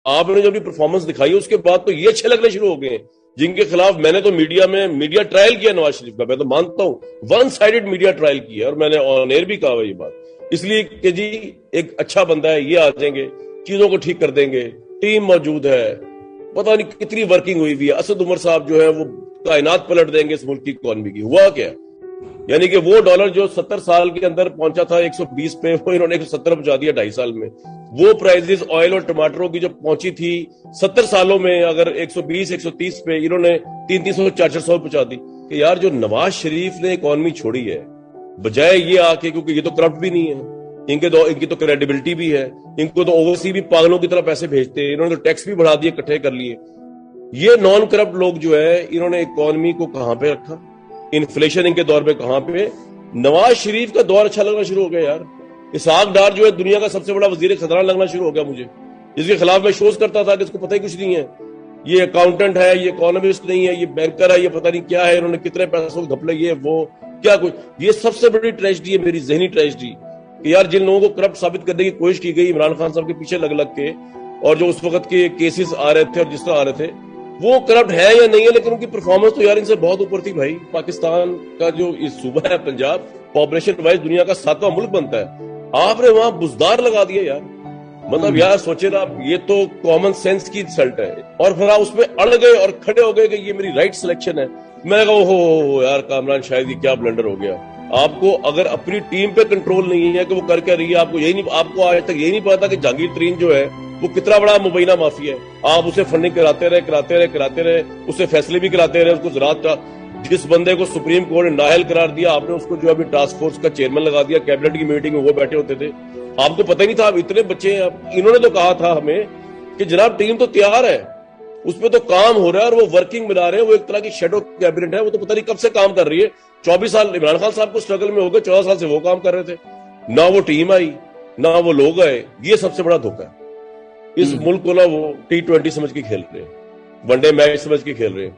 آپ نے جو اپنی پرفارمنس دکھائی ہے اس کے بعد تو یہ اچھے لگنے شروع ہو گئے ہیں جن کے خلاف میں نے تو میڈیا ٹرائل کیا نواز شریف کا. میں تو مانتا ہوں ون سائیڈڈ میڈیا ٹرائل کیا اور میں نے آن ایئر بھی کہا یہ بات اس لیے کہ جی ایک اچھا بندہ ہے, یہ آ جائیں گے, چیزوں کو ٹھیک کر دیں گے, ٹیم موجود ہے, پتہ نہیں کتنی ورکنگ ہوئی ہوئی ہے. اسد عمر صاحب جو ہے وہ کائنات پلٹ دیں گے اس ملک کی اکانومی کی. ہوا کیا؟ یعنی کہ وہ ڈالر جو 70 سال کے اندر پہنچا تھا 120 پہ, وہ انہوں نے 170 پہنچا دیا 2.5 سال میں. وہ پرائزز آئل اور ٹماٹروں کی جو پہنچی تھی 70 سالوں میں اگر 120 130 پہ, انہوں نے 300 400 پہنچا دی. کہ یار جو نواز شریف نے اکانومی چھوڑی ہے بجائے یہ آ کے, کیونکہ یہ تو کرپٹ بھی نہیں ہے, ان کی تو کریڈیبلٹی بھی ہے, ان کو تو اوورسی بھی پاگلوں کی طرح پیسے بھیجتے ہیں, انہوں نے تو ٹیکس بھی بڑھا دیے, اکٹھے کر لیے. یہ نان کرپٹ لوگ جو ہے انہوں نے اکانومی کو کہاں پہ رکھا, انفلیشن ان کے دور میں کہاں پہ. نواز شریف کا دور اچھا لگنا شروع ہو گیا یار. اسحاق ڈار جو ہے دنیا کا سب سے بڑا وزیر خزانہ لگنا شروع ہو گیا مجھے, جس کے خلاف میں شوز کرتا تھا کہ اس کو پتہ ہی کچھ نہیں ہے, یہ اکاؤنٹنٹ ہے, یہ اکانومسٹ نہیں ہے, یہ بینکر ہے, یہ پتہ نہیں کیا ہے, انہوں نے کتنے پیسوں کو گھپلے, یہ وہ کیا کچھ. یہ سب سے بڑی ٹریجڈی ہے میری, ذہنی ٹریجڈی, کہ یار جن لوگوں کو کرپٹ ثابت کرنے کی کوشش کی گئی عمران خان صاحب کے پیچھے لگ لگ کے, اور جو اس وقت کے کیسز آ رہے تھے اور جس طرح آ رہے تھے, وہ کرپٹ ہے یا نہیں ہے, لیکن ان کی پرفارمنس تو یار ان سے بہت اوپر تھی بھائی. پاکستان کا جو اس صوبہ ہے پنجاب, پاپولیشن وائز دنیا کا 7واں ملک بنتا ہے, آپ نے وہاں بزدار لگا دیا یار. مطلب یار سوچے نا, یہ تو کامن سینس کی رزلٹ ہے. اور پھر آپ اس میں اڑ گئے اور کھڑے ہو گئے کہ یہ میری رائٹ سلیکشن ہے. میں کہا ہو یار کامران شاید یہ کیا بلنڈر ہو گیا. آپ کو اگر اپنی ٹیم پہ کنٹرول نہیں ہے کہ وہ کر کے رہی ہے, آپ کو آج تک یہ نہیں پتا کہ جہانگیر ترین جو ہے وہ کتنا بڑا مبینہ مافیا ہے. آپ اسے فنڈنگ کراتے رہے, اسے فیصلے بھی کراتے رہے, اس کو زراعت کا, جس بندے کو سپریم کورٹ نے نااہل قرار دیا آپ نے اس کو جو ابھی ٹاسک فورس کا چیئرمین لگا دیا. کیبنٹ کی میٹنگ میں وہ بیٹھے ہوتے تھے, آپ کو پتہ ہی نہیں تھا. اب اتنے بچے ہیں, انہوں نے تو کہا تھا ہمیں کہ جناب ٹیم تو تیار ہے, اس پہ تو کام ہو رہا ہے اور وہ ورکنگ بنا رہے ہیں. وہ ایک طرح کی شیڈو کیبنٹ ہے, وہ تو پتہ نہیں کب سے کام کر رہی ہے. 24 سال عمران خان صاحب کو اسٹرگل میں ہو گئے, 14 سال سے وہ کام کر رہے تھے. نہ وہ ٹیم آئی نہ وہ لوگ آئے. یہ سب سے بڑا دھوکہ ہے اس ملک کو. نہ وہ T20 سمجھ کے کھیل رہے ہیں, ون ڈے میچ سمجھ کے کھیل رہے ہیں.